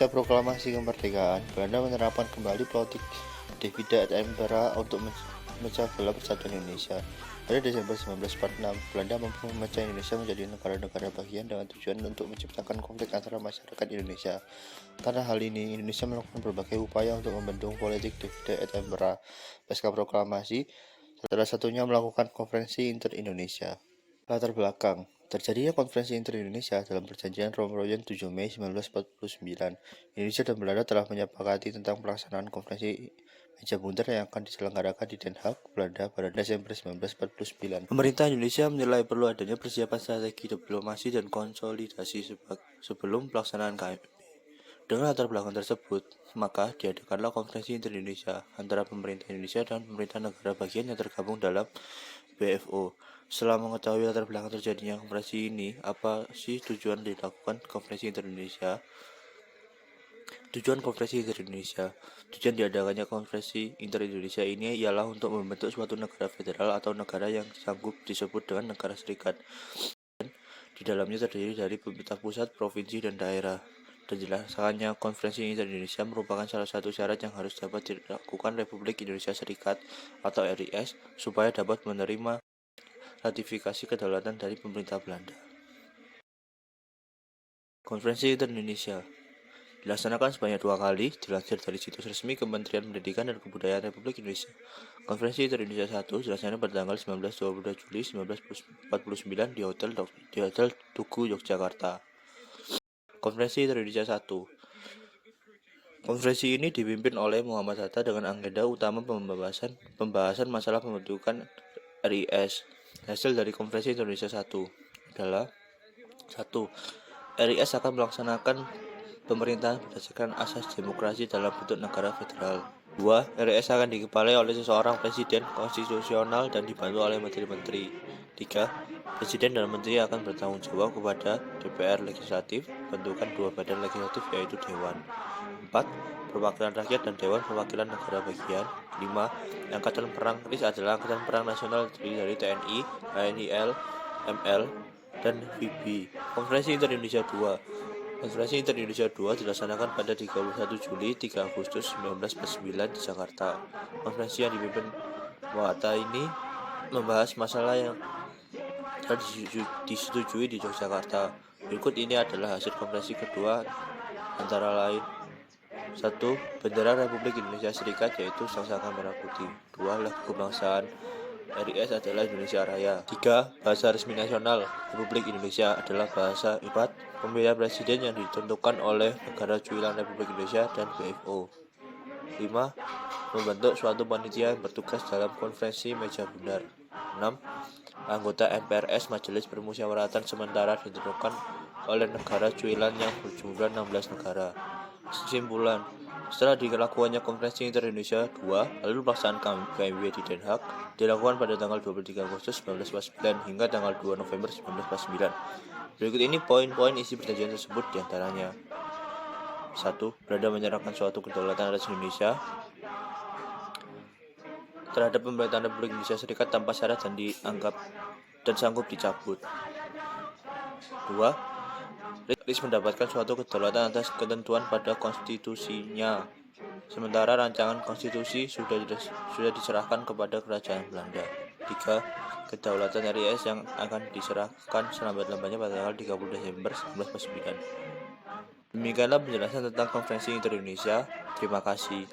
Pasca proklamasi kemerdekaan, Belanda menerapkan kembali politik divide et impera untuk memecah belah persatuan Indonesia. Pada Desember 1946, Belanda mampu memecah Indonesia menjadi negara-negara bagian dengan tujuan untuk menciptakan konflik antara masyarakat Indonesia. Karena hal ini, Indonesia melakukan berbagai upaya untuk membendung politik divide et impera. Pasca proklamasi, salah satunya melakukan konferensi inter-Indonesia. Latar belakang. Terjadinya konferensi inter-Indonesia dalam perjanjian Romorayon 7 Mei 1949. Indonesia dan Belanda telah menyepakati tentang pelaksanaan konferensi meja bundar yang akan diselenggarakan di Den Haag, Belanda pada Desember 1949. Pemerintah Indonesia menilai perlu adanya persiapan strategi diplomasi dan konsolidasi sebelum pelaksanaan KMP. Dengan latar belakang tersebut, maka diadakanlah konferensi inter-Indonesia antara pemerintah Indonesia dan pemerintah negara bagian yang tergabung dalam BFO. Setelah mengetahui latar belakang terjadinya konferensi ini, apa sih tujuan dilakukan konferensi inter-Indonesia? Tujuan konferensi inter-Indonesia. Tujuan diadakannya konferensi inter-Indonesia ini ialah untuk membentuk suatu negara federal atau negara yang sanggup disebut dengan negara serikat. Di dalamnya terdiri dari pemerintah pusat, provinsi, dan daerah. Dan dilaksanakannya konferensi inter-Indonesia merupakan salah satu syarat yang harus dapat dilakukan Republik Indonesia Serikat atau RIS supaya dapat menerima ratifikasi kedaulatan dari pemerintah Belanda. Konferensi inter-Indonesia dilaksanakan sebanyak 2 kali, dilansir dari situs resmi Kementerian Pendidikan dan Kebudayaan Republik Indonesia. Konferensi inter-Indonesia 1 dilaksanakan pada tanggal 19-22 Juli 1949 di Hotel Tugu, Yogyakarta. Konferensi inter-Indonesia 1. Konferensi ini dipimpin oleh Muhammad Hatta dengan agenda utama pembahasan masalah pembentukan RIS. Hasil dari Konferensi Indonesia 1 adalah 1. RIS akan melaksanakan pemerintahan berdasarkan asas demokrasi dalam bentuk negara federal. 2. RIS akan dikepalai oleh seseorang presiden konstitusional dan dibantu oleh menteri-menteri. 3. Presiden dan menteri akan bertanggung jawab kepada DPR legislatif, bentukan 2 badan legislatif yaitu Dewan. 4. Perwakilan rakyat dan Dewan Perwakilan Negara Bagian. 5. Angkatan Perang RIS adalah Angkatan Perang Nasional dari TNI, ANIL, ML, dan VB. Konferensi Inter-Indonesia 2. Konferensi Inter-Indonesia 2 dilaksanakan pada 31 Juli 3 Agustus 1949 di Jakarta. Konferensi yang dipimpin Hatta ini membahas masalah yang telah disetujui di Yogyakarta. Berikut ini adalah hasil konferensi kedua antara lain: 1. Bendera Republik Indonesia Serikat yaitu Sangsaka Merah Putih. 2. Lagu kebangsaan RIS adalah Indonesia Raya. 3. Bahasa resmi nasional Republik Indonesia adalah bahasa. 4. Pemilihan presiden yang ditentukan oleh negara cuilan Republik Indonesia dan BFO. 5. Membentuk suatu panitia yang bertugas dalam konferensi meja bundar. 6. Anggota MPRS Majelis Permusyawaratan Sementara ditentukan oleh negara cuilan yang berjumlah 16 negara. Kesimpulan: setelah dilakukannya Konferensi Inter-Indonesia 2, lalu pelaksanaan KMP di Den Haag dilakukan pada tanggal 23 Agustus 1949 hingga tanggal 2 November 1949. Berikut ini poin-poin isi perjanjian tersebut diantaranya: 1. Belanda menyerahkan suatu kedaulatan atas Indonesia terhadap pemerintahan Republik Indonesia Serikat tanpa syarat dan dianggap dan sanggup dicabut. 2. RIS mendapatkan suatu kedaulatan atas ketentuan pada konstitusinya, sementara rancangan konstitusi sudah diserahkan kepada kerajaan Belanda. 3. Kedaulatan RIS yang akan diserahkan selambat-lambatnya pada tanggal 30 Desember 1949. Demikianlah penjelasan tentang Konferensi Inter-Indonesia. Terima kasih.